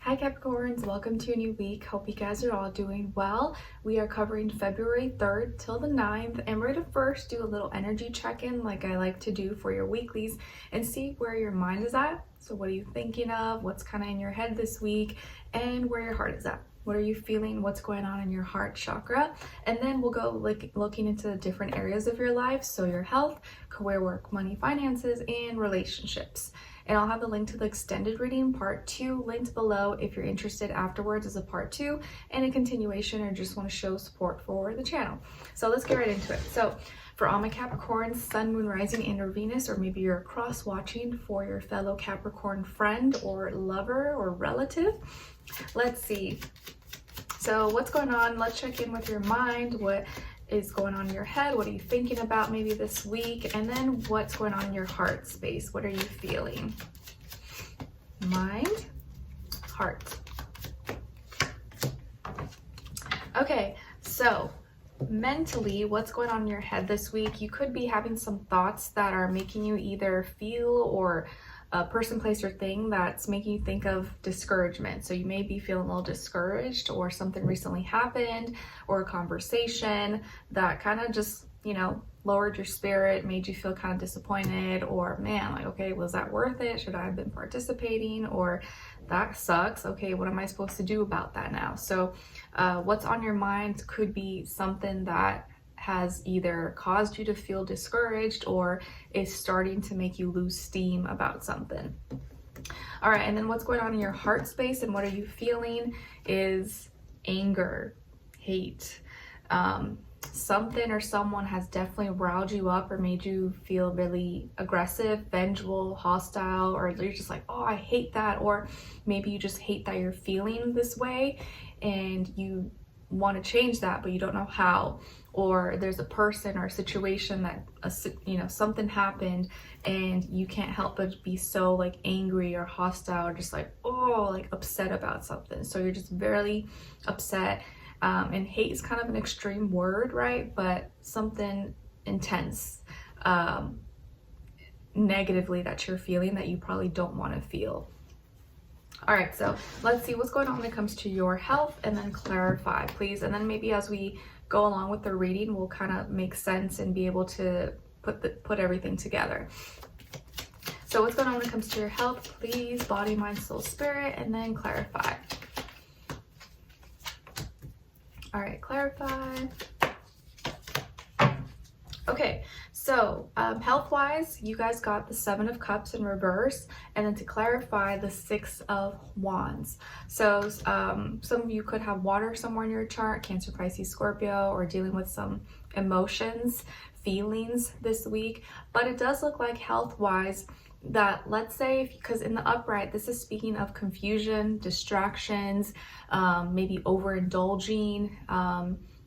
Hi Capricorns, welcome to a new week. Hope you guys are all doing well. We are covering February 3rd till the 9th, and we're going to first do a little energy check-in like I like to do for your weeklies and see where your mind is at. So what are you thinking of? What's kind of in your head this week, and where your heart is at. What are you feeling? What's going on in your heart chakra? And then we'll go looking into the different areas of your life. So your health, career, work, money, finances, and relationships. And I'll have the link to the extended reading part 2 linked below if you're interested afterwards as a part 2 and a continuation or just want to show support for the channel. So let's get right into it. So for all my Capricorns, Sun, Moon, Rising, and or Venus, or maybe you're cross watching for your fellow Capricorn friend or lover or relative. Let's see. So what's going on? Let's check in with your mind. What is going on in your head? What are you thinking about maybe this week? And then what's going on in your heart space? What are you feeling? Mind, heart. Okay, so mentally, what's going on in your head this week? You could be having some thoughts that are making you either feel or a person, place, or thing that's making you think of discouragement. So you may be feeling a little discouraged, or something recently happened, or a conversation that kind of just, lowered your spirit, made you feel kind of disappointed, or man, like, okay, was that worth it? Should I have been participating? Or that sucks. Okay, what am I supposed to do about that now? So what's on your mind could be something that has either caused you to feel discouraged or is starting to make you lose steam about something. All right, and then what's going on in your heart space and what are you feeling is anger, hate. Something or someone has definitely riled you up or made you feel really aggressive, vengeful, hostile, or you're just like, oh, I hate that. Or maybe you just hate that you're feeling this way and you want to change that, but you don't know how. Or there's a person or a situation that something happened and you can't help but be so like angry or hostile or just like upset about something. So you're just very upset. And hate is kind of an extreme word, right? But something intense negatively that you're feeling that you probably don't want to feel. All right, so let's see what's going on when it comes to your health, and then clarify, please. And then maybe as we go along with the reading, we'll kind of make sense and be able to put everything together. So what's going on when it comes to your health, please? Body, mind, soul, spirit, and then clarify. All right, clarify. Okay, so health-wise, you guys got the 7 of Cups in reverse, and then to clarify, the 6 of Wands. So some of you could have water somewhere in your chart, Cancer, Pisces, Scorpio, or dealing with some emotions, feelings this week. But it does look like health-wise that, let's say, because in the upright, this is speaking of confusion, distractions, maybe overindulging,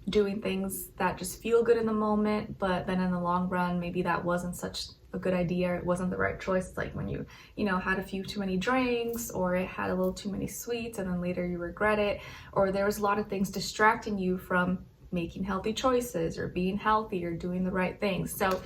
doing things that just feel good in the moment, but then in the long run, maybe that wasn't such a good idea. It wasn't the right choice. It's like when you had a few too many drinks, or it had a little too many sweets, and then later you regret it, or there was a lot of things distracting you from making healthy choices or being healthy or doing the right things. So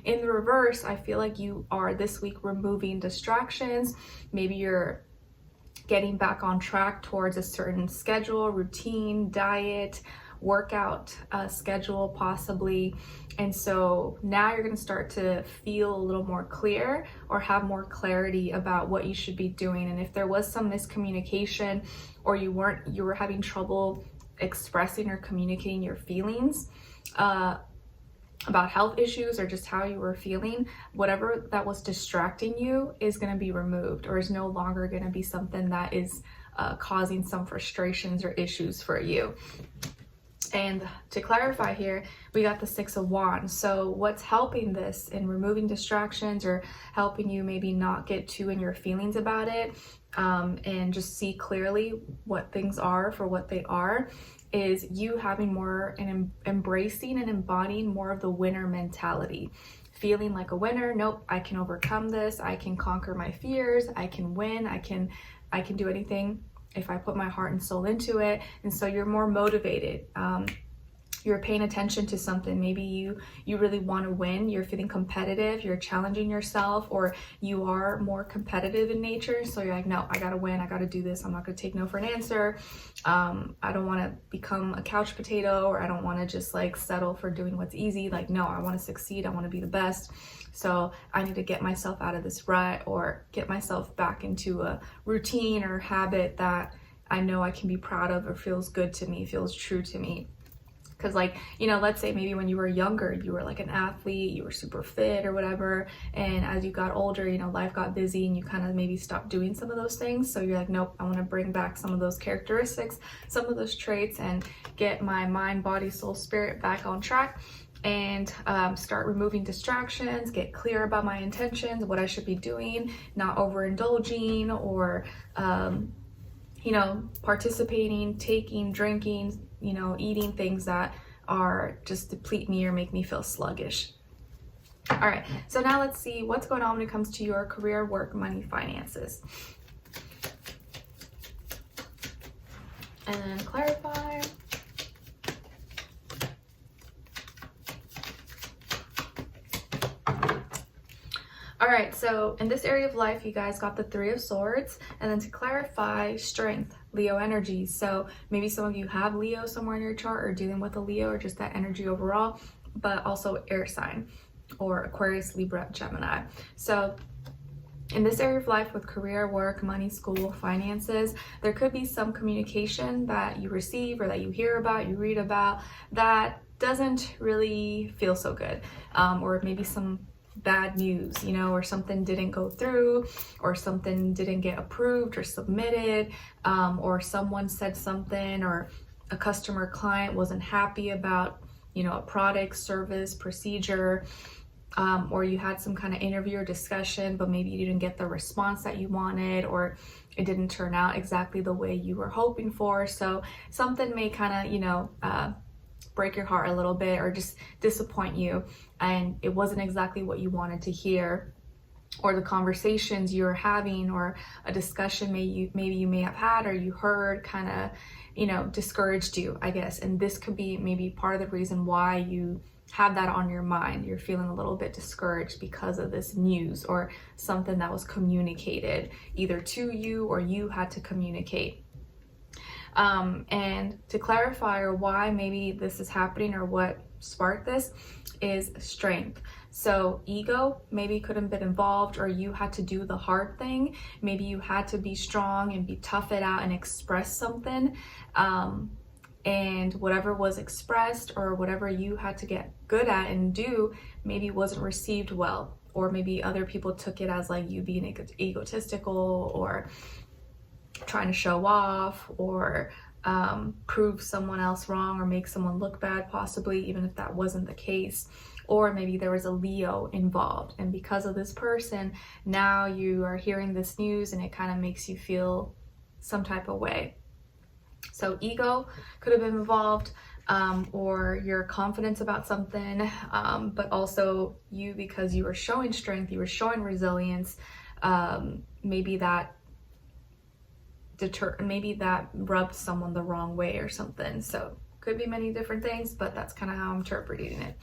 in the reverse, I feel like you are this week removing distractions. Maybe you're getting back on track towards a certain schedule, routine, diet, workout schedule possibly. And so now you're going to start to feel a little more clear or have more clarity about what you should be doing. And if there was some miscommunication, or you were having trouble expressing or communicating your feelings about health issues or just how you were feeling, whatever that was distracting you is going to be removed, or is no longer going to be something that is causing some frustrations or issues for you. And to clarify here, we got the 6 of Wands. So what's helping this in removing distractions or helping you maybe not get too in your feelings about it, and just see clearly what things are for what they are, is you having more and embracing and embodying more of the winner mentality. Feeling like a winner. Nope, I can overcome this. I can conquer my fears. I can win. I can do anything if I put my heart and soul into it. And so you're more motivated. you're paying attention to something. Maybe you really want to win, you're feeling competitive, you're challenging yourself, or you are more competitive in nature. So you're like, no, I gotta win, I gotta do this, I'm not gonna take no for an answer. I don't want to become a couch potato, or I don't want to just like settle for doing what's easy. Like, no, I want to succeed, I want to be the best. So I need to get myself out of this rut, or get myself back into a routine or habit that I know I can be proud of, or feels good to me, feels true to me. Because like, you know, let's say maybe when you were younger, you were like an athlete, you were super fit or whatever. And as you got older, you know, life got busy and you kind of maybe stopped doing some of those things. So you're like, nope, I want to bring back some of those characteristics, some of those traits, and get my mind, body, soul, spirit back on track. And start removing distractions, get clear about my intentions, what I should be doing, not overindulging, or you know, participating, taking, drinking, you know, eating things that are just deplete me or make me feel sluggish. All right, so now let's see what's going on when it comes to your career, work, money, finances. And then clarify. All right, so in this area of life, you guys got the Three of Swords, and then to clarify, strength, Leo energy. So maybe some of you have Leo somewhere in your chart, or dealing with a Leo, or just that energy overall, but also air sign, or Aquarius, Libra, Gemini. So in this area of life with career, work, money, school, finances, there could be some communication that you receive or that you hear about, you read about, that doesn't really feel so good, or maybe some bad news, you know, or something didn't go through, or something didn't get approved or submitted, or someone said something, or a customer client wasn't happy about, you know, a product, service, procedure, or you had some kind of interview or discussion, but maybe you didn't get the response that you wanted, or it didn't turn out exactly the way you were hoping for. So something may kind of, you know, break your heart a little bit, or just disappoint you, and it wasn't exactly what you wanted to hear, or the conversations you're having, or a discussion maybe you may have had or you heard kind of, you know, discouraged you, I guess. And this could be maybe part of the reason why you have that on your mind. You're feeling a little bit discouraged because of this news, or something that was communicated either to you or you had to communicate. And to clarify, or why maybe this is happening, or what sparked this, is strength. So ego maybe could have been involved, or you had to do the hard thing. Maybe you had to be strong and be tough it out and express something. And whatever was expressed, or whatever you had to get good at and do, maybe wasn't received well, or maybe other people took it as like you being egotistical, or trying to show off, or prove someone else wrong, or make someone look bad, possibly, even if that wasn't the case. Or maybe there was a Leo involved, and because of this person, now you are hearing this news and it kind of makes you feel some type of way. So ego could have been involved, or your confidence about something, but also you, because you were showing strength, you were showing resilience, maybe that rubbed someone the wrong way or something. So could be many different things, but that's kind of how I'm interpreting it.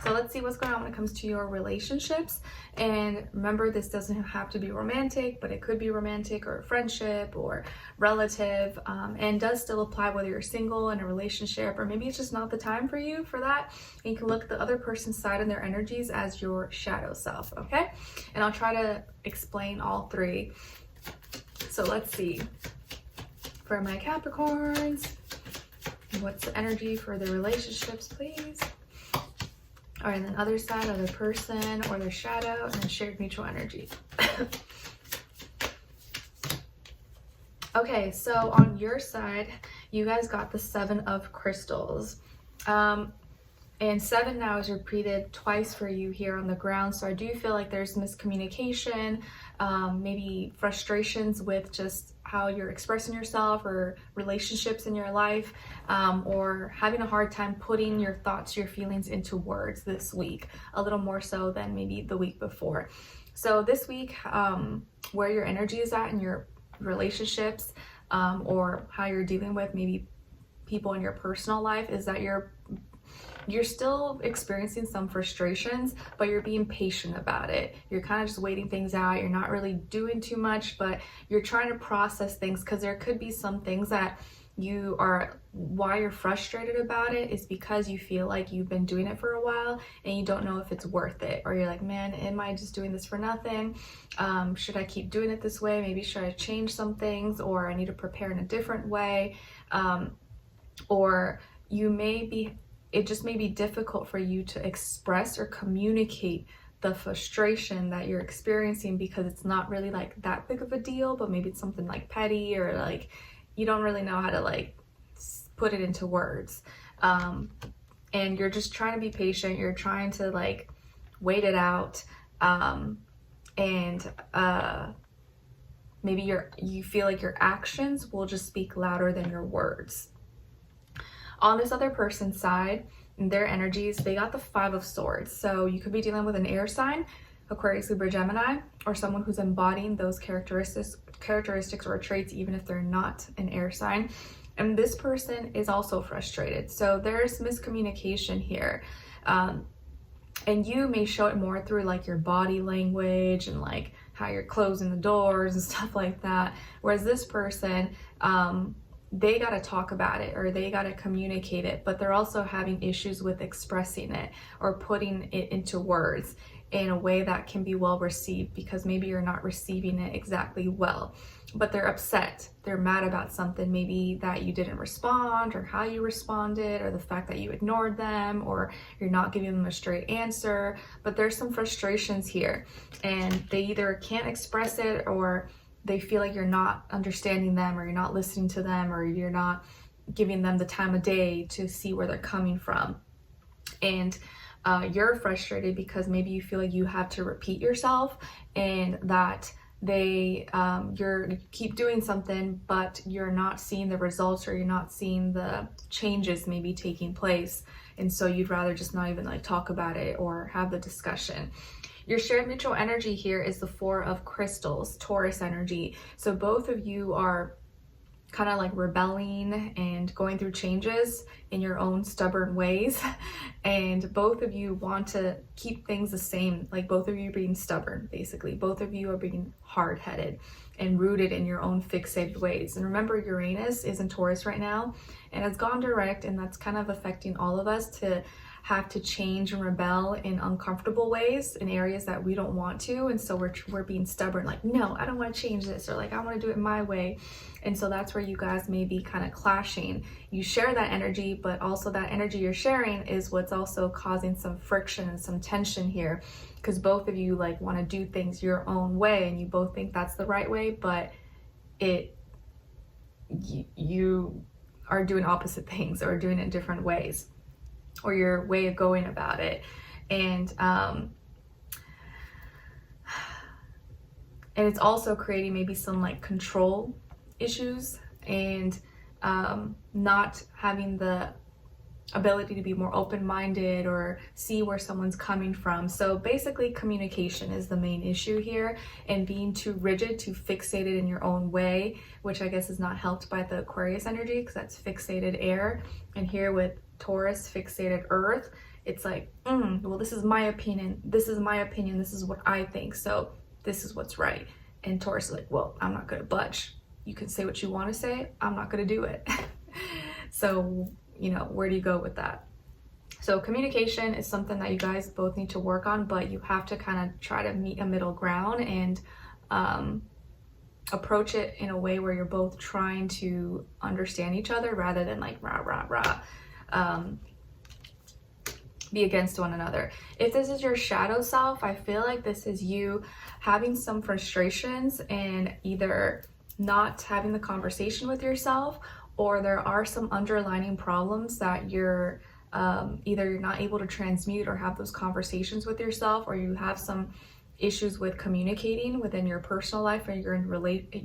So let's see what's going on when it comes to your relationships. And remember, this doesn't have to be romantic, but it could be romantic, or a friendship, or relative, and does still apply whether you're single in a relationship, or maybe it's just not the time for you for that. And you can look at the other person's side and their energies as your shadow self, okay? And I'll try to explain all three. So let's see. For my Capricorns, what's the energy for the relationships, please? All right, and then other side, other person or their shadow, and then shared mutual energy. Okay, so on your side, you guys got the Seven of Crystals. And 7 now is repeated twice for you here on the ground. So I do feel like there's miscommunication, maybe frustrations with just how you're expressing yourself, or relationships in your life, or having a hard time putting your thoughts, your feelings into words this week, a little more so than maybe the week before. So this week, where your energy is at in your relationships, or how you're dealing with maybe people in your personal life, is that you're you're still experiencing some frustrations, but you're being patient about it. You're kind of just waiting things out. You're not really doing too much, but you're trying to process things, because there could be some things that why you're frustrated about it is because you feel like you've been doing it for a while and you don't know if it's worth it, or you're like, man, am I just doing this for nothing? Should I keep doing it this way? Maybe should I change some things, or I need to prepare in a different way? Or it just may be difficult for you to express or communicate the frustration that you're experiencing, because it's not really like that big of a deal, but maybe it's something like petty, or like you don't really know how to like put it into words. And you're just trying to be patient. You're trying to like wait it out. Maybe you feel like your actions will just speak louder than your words. On this other person's side, their energies, they got the 5 of Swords. So you could be dealing with an air sign, Aquarius, Libra, Gemini, or someone who's embodying those characteristics or traits, even if they're not an air sign. And this person is also frustrated. So there's miscommunication here. And you may show it more through like your body language and like how you're closing the doors and stuff like that. Whereas this person, they got to talk about it, or they got to communicate it, but they're also having issues with expressing it or putting it into words in a way that can be well received, because maybe you're not receiving it exactly well, but they're upset. They're mad about something, maybe that you didn't respond, or how you responded, or the fact that you ignored them, or you're not giving them a straight answer. But there's some frustrations here, and they either can't express it, or they feel like you're not understanding them, or you're not listening to them, or you're not giving them the time of day to see where they're coming from. And you're frustrated because maybe you feel like you have to repeat yourself, and that you keep doing something, but you're not seeing the results, or you're not seeing the changes maybe taking place. And so you'd rather just not even like talk about it or have the discussion. Your shared mutual energy here is the 4 of Crystals, Taurus energy. So both of you are kind of like rebelling and going through changes in your own stubborn ways. And both of you want to keep things the same. Like both of you are being stubborn, basically. Both of you are being hard-headed and rooted in your own fixated ways. And remember, Uranus is in Taurus right now, and it's gone direct, and that's kind of affecting all of us to have to change and rebel in uncomfortable ways in areas that we don't want to. And so we're being stubborn, like, no, I don't want to change this, or like, I want to do it my way. And so that's where you guys may be kind of clashing. You share that energy, but also that energy you're sharing is what's also causing some friction and some tension here, because both of you like want to do things your own way, and you both think that's the right way, but you are doing opposite things, or doing it different ways, or your way of going about it. And it's also creating maybe some like control issues, and not having the ability to be more open-minded or see where someone's coming from. So basically communication is the main issue here, and being too rigid, too fixated in your own way, which I guess is not helped by the Aquarius energy, because that's fixated air. And here with Taurus, fixated earth, it's like, well, this is my opinion, this is what I think, so this is what's right. And Taurus is like, well, I'm not gonna budge. You can say what you want to say, I'm not gonna do it. So, you know, where do you go with that? So communication is something that you guys both need to work on, but you have to kind of try to meet a middle ground and approach it in a way where you're both trying to understand each other, rather than like be against one another. If this is your shadow self, I feel like this is you having some frustrations and either not having the conversation with yourself, or there are some underlying problems that you're either you're not able to transmute or have those conversations with yourself, or you have some issues with communicating within your personal life, or you're in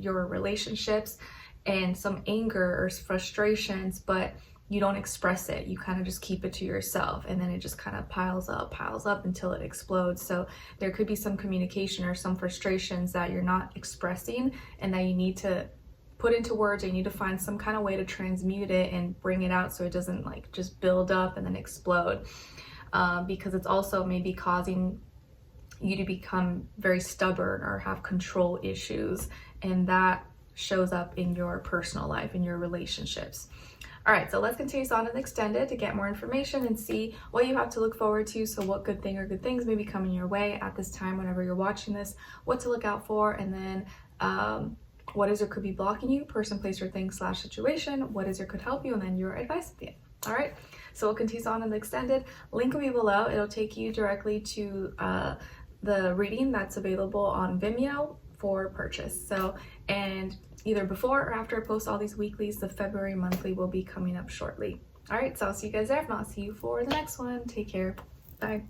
your relationships, and some anger or frustrations, but you don't express it. You kind of just keep it to yourself, and then it just kind of piles up until it explodes. So there could be some communication or some frustrations that you're not expressing, and that you need to put into words, or you need to find some kind of way to transmute it and bring it out so it doesn't like just build up and then explode, because it's also maybe causing you to become very stubborn or have control issues, and that shows up in your personal life, in your relationships. All right, so let's continue on in the extended to get more information and see what you have to look forward to. So what good thing or good things may be coming your way at this time whenever you're watching this, what to look out for, and then what is or could be blocking you, person, place, or thing / situation, what is or could help you, and then your advice at the end. All right, so we'll continue on in the extended. Link will be below. It'll take you directly to the reading that's available on Vimeo for purchase. So, and either before or after I post all these weeklies, the February monthly will be coming up shortly. All right, so I'll see you guys there. If not, I'll see you for the next one. Take care. Bye.